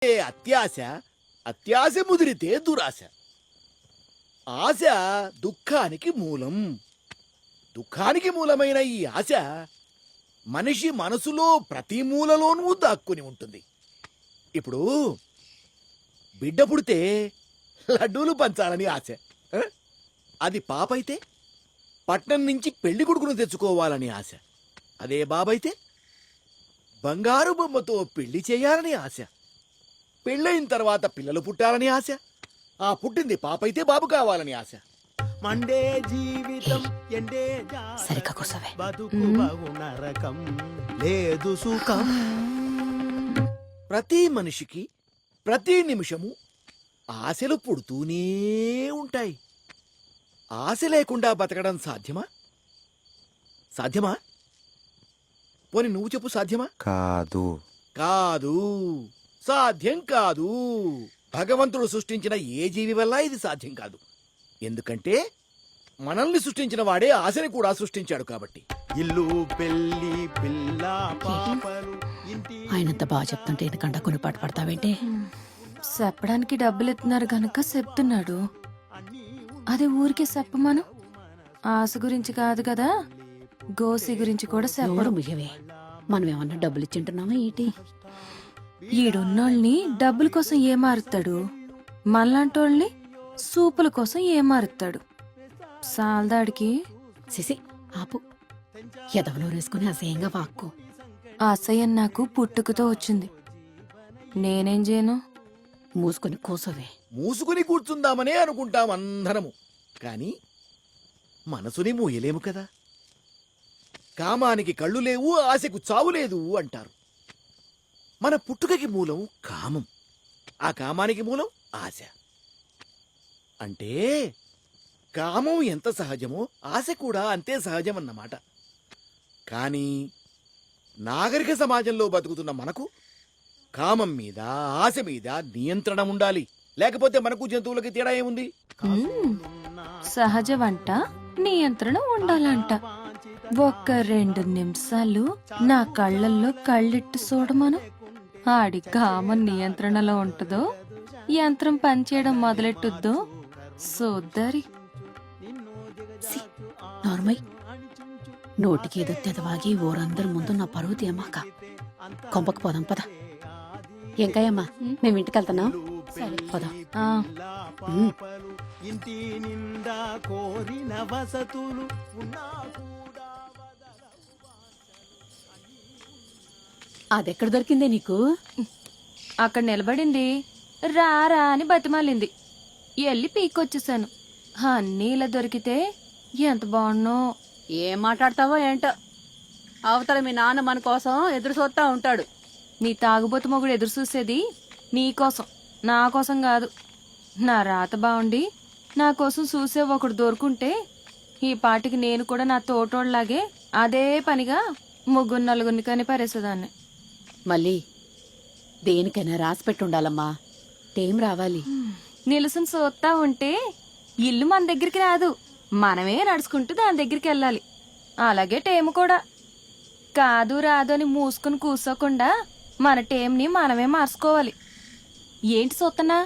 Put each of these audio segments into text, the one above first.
అత్యాశ, అత్యాశ ముదిరితే దురాశ. ఆశ దుఃఖానికి మూలం. దుఃఖానికి మూలమైన ఈ ఆశ మనిషి మనసులో ప్రతి మూలలోనూ దాక్కుని ఉంటుంది. ఇప్పుడు బిడ్డ పుడితే లడ్డూలు పంచాలని ఆశ. అది పాపైతే పట్నం నుంచి పెళ్లి కొడుకును తెచ్చుకోవాలని ఆశ. అదే బాబైతే బంగారు బొమ్మతో పెళ్లి చేయాలని ఆశ. పెళ్ళైన తర్వాత పిల్లలు పుట్టాలని ఆశ. ఆ పుట్టింది పాపైతే బాబు కావాలని ఆశ. మండే జీవితం ఎండే సరిగ్గా కూర్చోవే. బతుకు నరకం లేదు సుఖం. ప్రతి మనిషికి ప్రతి నిమిషము ఆశలు పుడుతూనే ఉంటాయి. ఆశ లేకుండా బతకడం సాధ్యమా? సాధ్యమా? పోనీ నువ్వు చెప్పు, సాధ్యమా? కాదు. కాదు, సాధ్యం కాదు. భగవంతుడు సృష్టించిన ఏ జీవి వల్ల ఇది సాధ్యం కాదు. ఎందుకంటే మనల్ని సృష్టించిన వాడే ఆశని కూడా సృష్టించాడు కాబట్టి. ఇల్లు పెళ్లి పిల్ల పాపలు ఇంటి. ఆయనంత బాగా చెప్తుంటే ఎందుకంట కొన్ని పాట పడతావేంటి? చెప్పడానికి డబ్బులు ఎత్తున్నారు గనక చెప్తున్నాడు. అది ఊరికే చెప్పమను. ఆశ గురించి కాదు కదా, గోసి గురించి కూడా చెప్పడు. ముయ్యవే, మనం ఏమన్నా డబ్బులు ఇచ్చింటున్నామా ఏంటి? ఈడున్నోళ్ళని డబ్బుల కోసం ఏమారుతాడు, మళ్ళాంటోళ్ళని సూపుల కోసం ఏమారుతాడు. సాల్దాడికి సిసి ఆపు. ఎదవలో వేసుకుని అసహ్యంగా వాక్కు. అసహ్యం నాకు పుట్టుకతో వచ్చింది. నేనేం చేయను? మూసుకొని కూసోవే. మూసుకుని కూర్చుందామనే అనుకుంటాం అందరము, కాని మనసుని మూయలేము కదా. కామానికి కళ్ళు లేవు, ఆశకు చావు లేదు అంటారు. మన పుట్టుకకి మూలం కామం, ఆ కామానికి మూలం ఆశ. అంటే కామం ఎంత సహజమో ఆశ కూడా అంతే సహజమన్నమాట. కానీ నాగరిక సమాజంలో బతుకుతున్న మనకు కామం మీద ఆశ మీద నియంత్రణ ఉండాలి. లేకపోతే మనకు జంతువులకి తేడా ఏముంది? సహజ వంట నియంత్రణ ఉండాలంట. ఒక్క 2 నిమిషాలు నా కళ్ళల్లో కళ్ళెట్టు చూడమను. ఆడి కామం నియంత్రణలో ఉంటుందో, యంత్రం పనిచేయడం మొదలెట్టుద్దో సోద్దరి. నార్మల్ నోటికి ఏదో తెదవాగి ఊరందరి ముందు నా పరువు తీయమాక. కొంపకు పోదాం పద. ఎంకాయమ్మా, మేము ఇంటికి వెళ్తున్నాం. పోదాం. ఇంటి నిండా కోరిన వసతులు ఉన్నా. అదెక్కడ దొరికిందే నీకు? అక్కడ నిలబడింది, రారా అని బతిమాలింది. ఎల్లి పీకొచ్చేసాను. అన్నీ ఇలా దొరికితే ఎంత బాగున్నో. ఏం మాట్లాడతావో ఏంటో. అవతల మీ నాన్న మన కోసం ఎదురు చూస్తా ఉంటాడు. నీ తాగుబోతు మొగుడు ఎదురు చూసేది నీకోసం, నా కోసం కాదు. నా రాత బాగుండి నా కోసం చూసే ఒకడు దొరుకుంటే ఈ పాటికి నేను కూడా నా తోటోళ్ళలాగే అదే పనిగా 3-4 కని పారేసేదాన్ని. మళ్ళీ దేనికైనా రాసి పెట్టుండాలమ్మా. టైం రావాలి. నిలుసుని చూస్తా ఉంటే ఇల్లు మన దగ్గరికి రాదు, మనమే నడుచుకుంటూ దాని దగ్గరికి వెళ్ళాలి. అలాగే టేము కూడా. కాదు రాదు అని మూసుకుని కూర్చోకుండా మన టేంని మనమే మార్చుకోవాలి. ఏంటి చూస్తున్నా?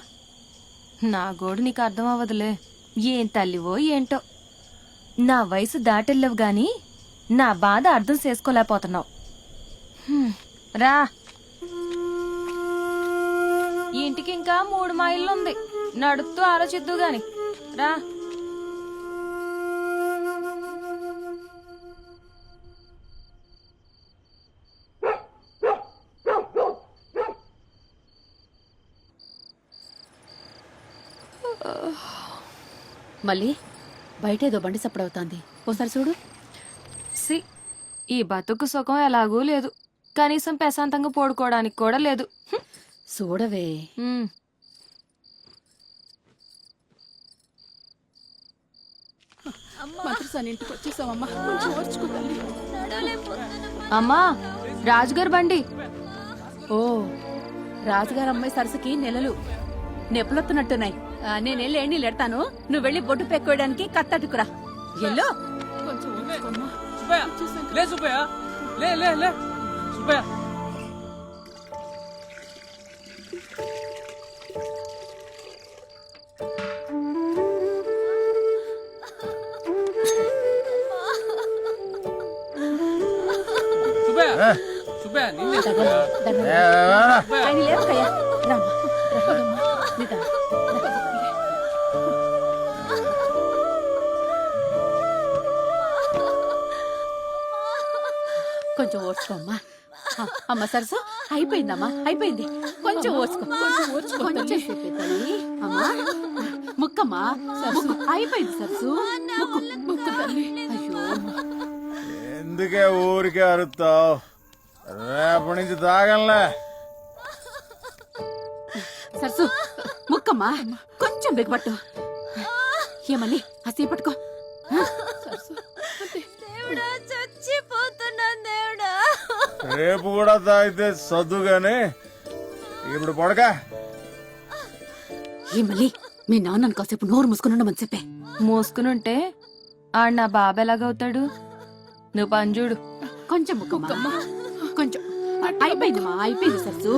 నా గోడు నీకు అర్థం అవ్వదులే. ఏం తల్లివో ఏంటో. నా వయసు దాటెళ్ళవు గాని నా బాధ అర్థం చేసుకోలేకపోతున్నావు. రా, ఇంటికి ఇంకా 3 మైళ్ళుంది. నడుస్తూ ఆలోచిద్దు గాని రా. మళ్ళీ బయట ఏదో బండి సప్పుడవుతాంది. ఓసారి చూడు. ఈ బతుకు సుఖం ఎలాగూ లేదు. కనీసం ప్రశాంతంగా పడుకోవడానికి కూడా లేదు. చూడవే. అమ్మా, రాజుగారు బండి. ఓ, రాజుగారు అమ్మాయి సరస్సుకి నెలలు నెప్పులొత్తున్నట్టున్నాయి. నేనెళ్ళి నీళ్ళు ఎడతాను, నువ్వు వెళ్ళి బొట్టు పెట్టుకోవడానికి కత్తట్టుకురా. ఎల్లో ఆయన లేవకయ్యా. రామ్మా, రామ్మా, నిదానం. కొంచెం ఓర్చుకోమ్మా. అమ్మ సరసు అయిపోయిందమ్మా, అయిపోయింది. కొంచెం ఓర్చుకో, కొంచెం సేపే తల్లి. అమ్మా ముక్కమ్మా, ముక్కు. అయిపోయింది సరసు, ముక్కు తల్లి. అయ్యో ఎందుకే ఊరికే అరుస్తావు? రేపటి నుంచి తాగంలే. సరసు ముక్కమ్మా, కొంచెం బిగపట్టు. ఏమని అసే పట్టుకో. రేపు కూడా తాగితే సర్దుగానే ఇప్పుడు పడక. ఏమని మీ నాన్నను కాసేపు నోరు మూసుకుని ఉండమని చెప్పే. మూసుకునుంటే ఆడు నా బాబు ఎలాగవుతాడు? నువ్వు పంజుడు. కొంచెం ముక్కమ్మా, కొంచెం. అయిపోయిందమ్మా, అయిపోయింది సరసు.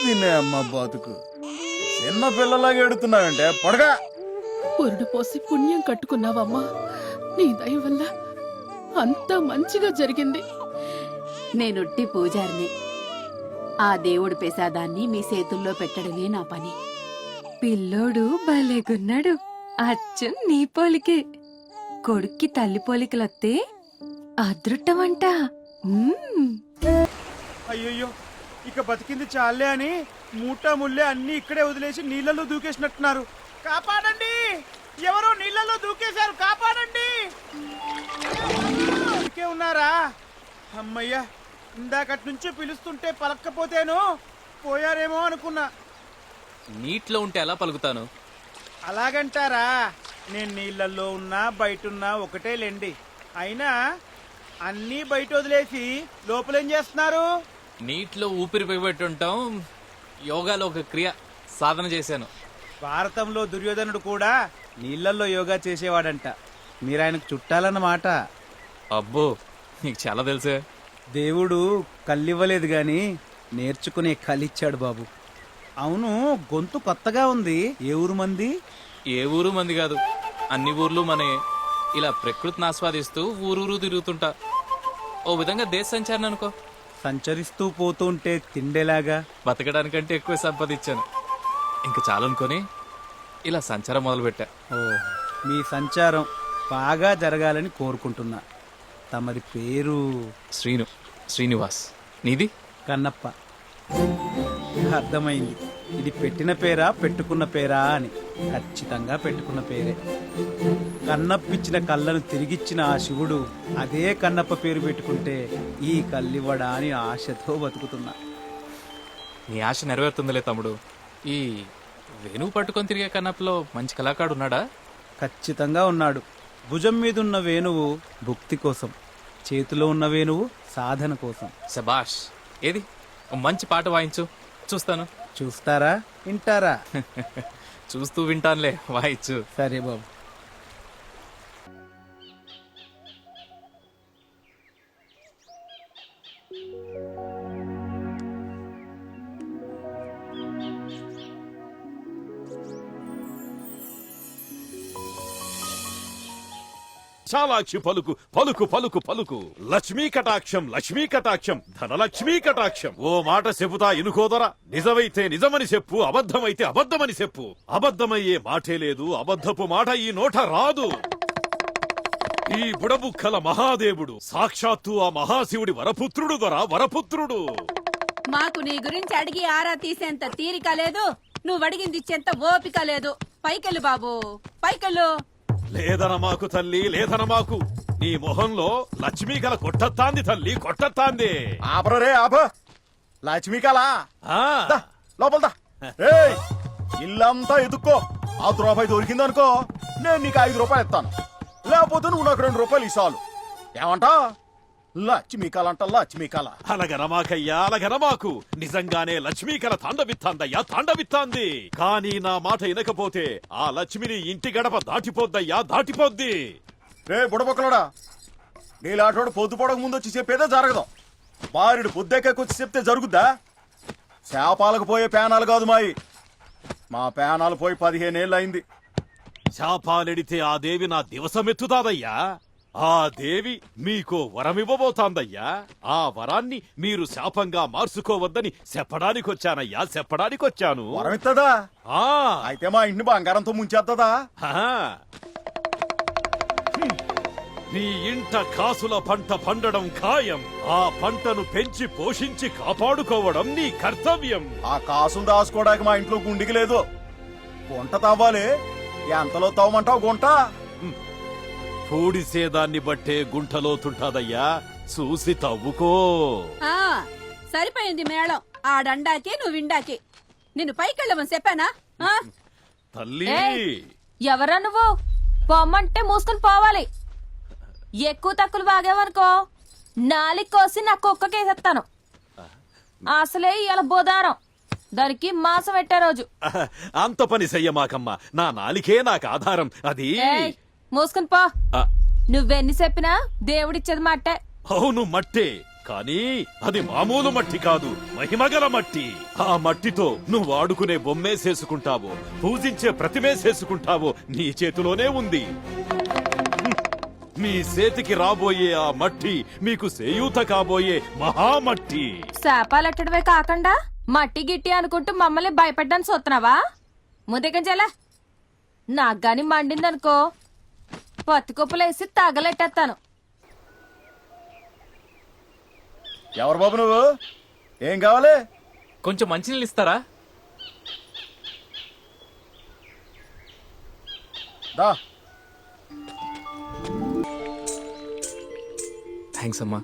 తినే అమ్మ బతుకు. చిన్న పిల్లలాగా ఎడుతున్నావంటే పడక. పురుడు పోసి పుణ్యం కట్టుకున్నావమ్మా. నీ దయ వల్ల అంతా మంచిగా జరిగింది. నేనుట్టి పూజారిని. ఆ దేవుడి ప్రసాదాన్ని మీ చేతుల్లో పెట్టడమే నా పని. పిల్లోడు భలేగున్నాడు. అచ్చం నీ పోలికే. కొడుక్కి తల్లి పోలికలొత్తే అదృష్టమంట. అయ్యయ్యో, ఇక బతికింది చాలే అని మూటా ముల్లే అన్ని ఇక్కడే వదిలేసి నీళ్ళలో దూకేసినట్టున్నారు. కాపాడండి, ఎవరో నీళ్ళలో దూకేశారు, కాపాడండి. ఇంకే ఉన్నారా? అమ్మయ్యా, ఇందాకటి నుంచి పిలుస్తుంటే పలక్కపోతేను పోయారేమో అనుకున్నా. నీటిలో ఉంటే ఎలా పలుకుతాను? అలాగంటారా? నేను నీళ్ళల్లో ఉన్నా బయటున్నా ఒకటే లేండి. అయినా అన్నీ బయట వదిలేసి లోపలేం చేస్తున్నారు? నీటిలో ఊపిరి బిగబెట్టుంటాం. యోగాలో ఒక క్రియ సాధన చేశాను. భారతంలో దుర్యోధనుడు కూడా నీళ్ళల్లో యోగా చేసేవాడంట. మీరు ఆయనకు చుట్టాలన్నమాట. అబ్బో, నీకు చాలా తెలుసే. దేవుడు కళ్ళివ్వలేదు గాని నేర్చుకునే కళ్ళిచ్చాడు బాబు. అవును, గొంతు కొత్తగా ఉంది. ఏ ఊరు మంది? ఏ ఊరు మంది కాదు, అన్ని ఊర్లు మనే. ఇలా ప్రకృతిని ఆస్వాదిస్తూ ఊరూరు తిరుగుతుంటా. ఓ విధంగా దేశ సంచారణ అనుకో. సంచరిస్తూ పోతుంటే తిండేలాగా బతకడానికంటే ఎక్కువ సంపాదించాను. ఇంక చాలనుకొని ఇలా సంచారం మొదలుపెట్టా. ఓ, మీ సంచారం బాగా జరగాలని కోరుకుంటున్నా. తమరి పేరు? శ్రీనివాస్. నీది? కన్నప్ప. అర్థమైంది. ఇది పెట్టిన పేరా పెట్టుకున్న పేరా అని. ఖచ్చితంగా పెట్టుకున్న పేరే. కన్నప్పిచ్చిన కళ్ళను తిరిగిచ్చిన ఆ శివుడు అదే కన్నప్ప పేరు పెట్టుకుంటే ఈ కళ్ళివ్వడా అని ఆశతో బతుకుతున్నా. నీ ఆశ నెరవేరుతుందిలే తమ్ముడు. ఈ వేణువు పట్టుకొని తిరిగే కన్నప్పలో మంచి కళాకారుడు ఉన్నాడా? ఖచ్చితంగా ఉన్నాడు. భుజం మీదున్న వేణువు భుక్తి కోసం, చేతిలో ఉన్న వేణువు సాధన కోసం. శబాష్. ఏది ఓ మంచి పాట వాయించు, చూస్తాను. చూస్తారా, వింటారా? చూస్తూ వింటానులే, వాయించు. సరే బాబు. చాలాక్షి పలుకు పలుకు పలుకు పలుకు. లక్ష్మీ కటాక్షం, లక్ష్మీ కటాక్షం, ధనలక్ష్మీ కటాక్షం. ఓ మాట చెబుతా ఇనుకోదరా. నిజమైతే నిజమని చెప్పు, అబద్ధమైతే అబద్ధమని చెప్పు. అబద్ధమయ్యే మాటే లేదు, అబద్ధపు మాట ఈ నోట రాదు. ఈ బుడబుక్కల మహాదేవుడు సాక్షాత్తు ఆ మహాశివుడి వరపుత్రుడు దొరా, వరపుత్రుడు. మాకు నీ గురించి అడిగి ఆరా తీసేంత తీరిక లేదు, నువ్వు అడిగింది ఇచ్చేంత ఓపిక లేదు. పైకెళ్ళు బాబు, పైకెళ్ళు. లేదనమాకు తల్లి, లేదనమాకు. నీ మొహంలో లక్ష్మీ కల కొట్టత్తాంది తల్లి, కొట్టత్తాంది. ఆపరే ఆప. లక్ష్మీకలా ఆ, లోపలదా. ఇల్లంతా ఎదుక్కో. ఆ రూపాయి దొరికిందనుకో, నేను నీకు 5 రూపాయలు ఇస్తాను. లేకపోతే నువ్వు నాకు 2 రూపాయలు ఇస్తాను. ఏమంటా? లక్ష్మీకలంట, లక్ష్మీకల. అలగనమాకయ్యా, అలగనమాకు. నిజంగానే లక్ష్మీకల తాండవిత్తాందయ్యా, తాండవిత్తాంది. కానీ నా మాట వినకపోతే ఆ లక్ష్మిని ఇంటి గడప దాటిపోద్దయ్యా, దాటిపోద్ది. రే బుడబొక్కలోడా, నీలాటోడు పొద్దుపోవడం ముందు వచ్చి చెప్పేదే జరగదు. బారుడు పొద్దెక్కొచ్చి చెప్తే జరుగుద్దా? శాపాలకు పోయే పేనాలు కాదు మాయి. మా పేనాలు పోయి 15 ఏళ్ళు అయింది. శాపాలెడితే ఆ దేవి నా దివసమెత్తుతాదయ్యా. ఆ దేవి మీకు వరమివ్వబోతాందయ్యా. ఆ వరాన్ని మీరు శాపంగా మార్చుకోవద్దని చెప్పడానికొచ్చానయ్యా, చెప్పడానికొచ్చాను. వరమిత్తదా? ఆ అయితే మా ఇంటిని బంగారంతో ముంచేత్తదా? ఆ. నీ ఇంట కాసుల పంట పండడం ఖాయం. ఆ పంటను పెంచి పోషించి కాపాడుకోవడం నీ కర్తవ్యం. ఆ కాసులు దాచుకోవడానికి మా ఇంట్లో గుండికి లేదు. గుంట తవ్వాలి. ఎంతలో తవ్వమంటావు గుంట? పూడిసేదాన్ని బట్టే గుంటలోతుంటాదయ్యా, చూసి తవ్వుకో. ఆ సరిపోయింది మేళం. ఆడండాకి నువ్వు విండాకి. నిన్ను పైకెళ్ళమని చెప్పానా? ఆ? తల్లి ఏయ్! ఎవరా నువ్వు? పొమ్మంటే మూసుకుని పోవాలి. ఎక్కువ తక్కువలు బాగావనుకో నాలికి కోసి నా కుక్కకేసేస్తాను. అసలే ఇవాళ బోదారం, దానికి మాసం పెట్టే రోజు. అంత పని చెయ్యమాకమ్మా, నా నాలికే నాకు ఆధారం. అది ఏయ్, మూసుకుని పో. ఆ, నువ్వెన్ని చెప్పినా దేవుడిచ్చేది మట్టే. అవును మట్టే, కానీ అది మామూలు మట్టి కాదు, మహిమగల మట్టి. ఆ మట్టితో నువ్వు ఆడుకునే బొమ్మేసేసుకుంటావో, పూజించే ప్రతిమేసేసుకుంటావో నీ చేతిలోనే ఉంది. మీ చేతికి రాబోయే ఆ మట్టి మీకు చేయూత కాబోయే మహామట్టి. శాపాలెట్టడమే కాకుండా మట్టి గిట్టి అనుకుంటూ మమ్మల్ని భయపెట్టడానికి చూస్తున్నావా? ముందుకెంచేలా నాకు గాని మండిందనుకో పత్తి కుప్పలేసి తగలెట్టేస్తాను. ఎవరు బాబు నువ్వు? ఏం కావాలి? కొంచెం మంచినీళ్ళు ఇస్తారా? దా. థ్యాంక్స్ అమ్మా.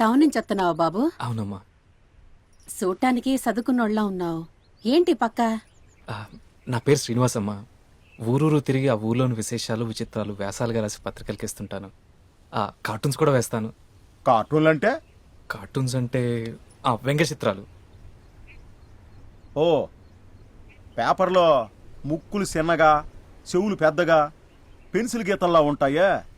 టౌన్ నుంచి వస్తున్నావా బాబు? అవునమ్మా. చూడటానికి చదువుకున్నోళ్ళ ఉన్నావు. ఏంటి పక్క? నా పేరు శ్రీనివాస్ అమ్మా. ఊరూరు తిరిగి ఆ ఊర్లోని విశేషాలు, విచిత్రాలు వ్యాసాలుగా రాసి పత్రికలకి ఇస్తుంటాను. కార్టూన్స్ కూడా వేస్తాను. కార్టూన్లు అంటే? కార్టూన్స్ అంటే వ్యంగ్య చిత్రాలు. ఓ, పేపర్లో ముక్కులు చిన్నగా చెవులు పెద్దగా పెన్సిల్ గీతల్లా ఉంటాయే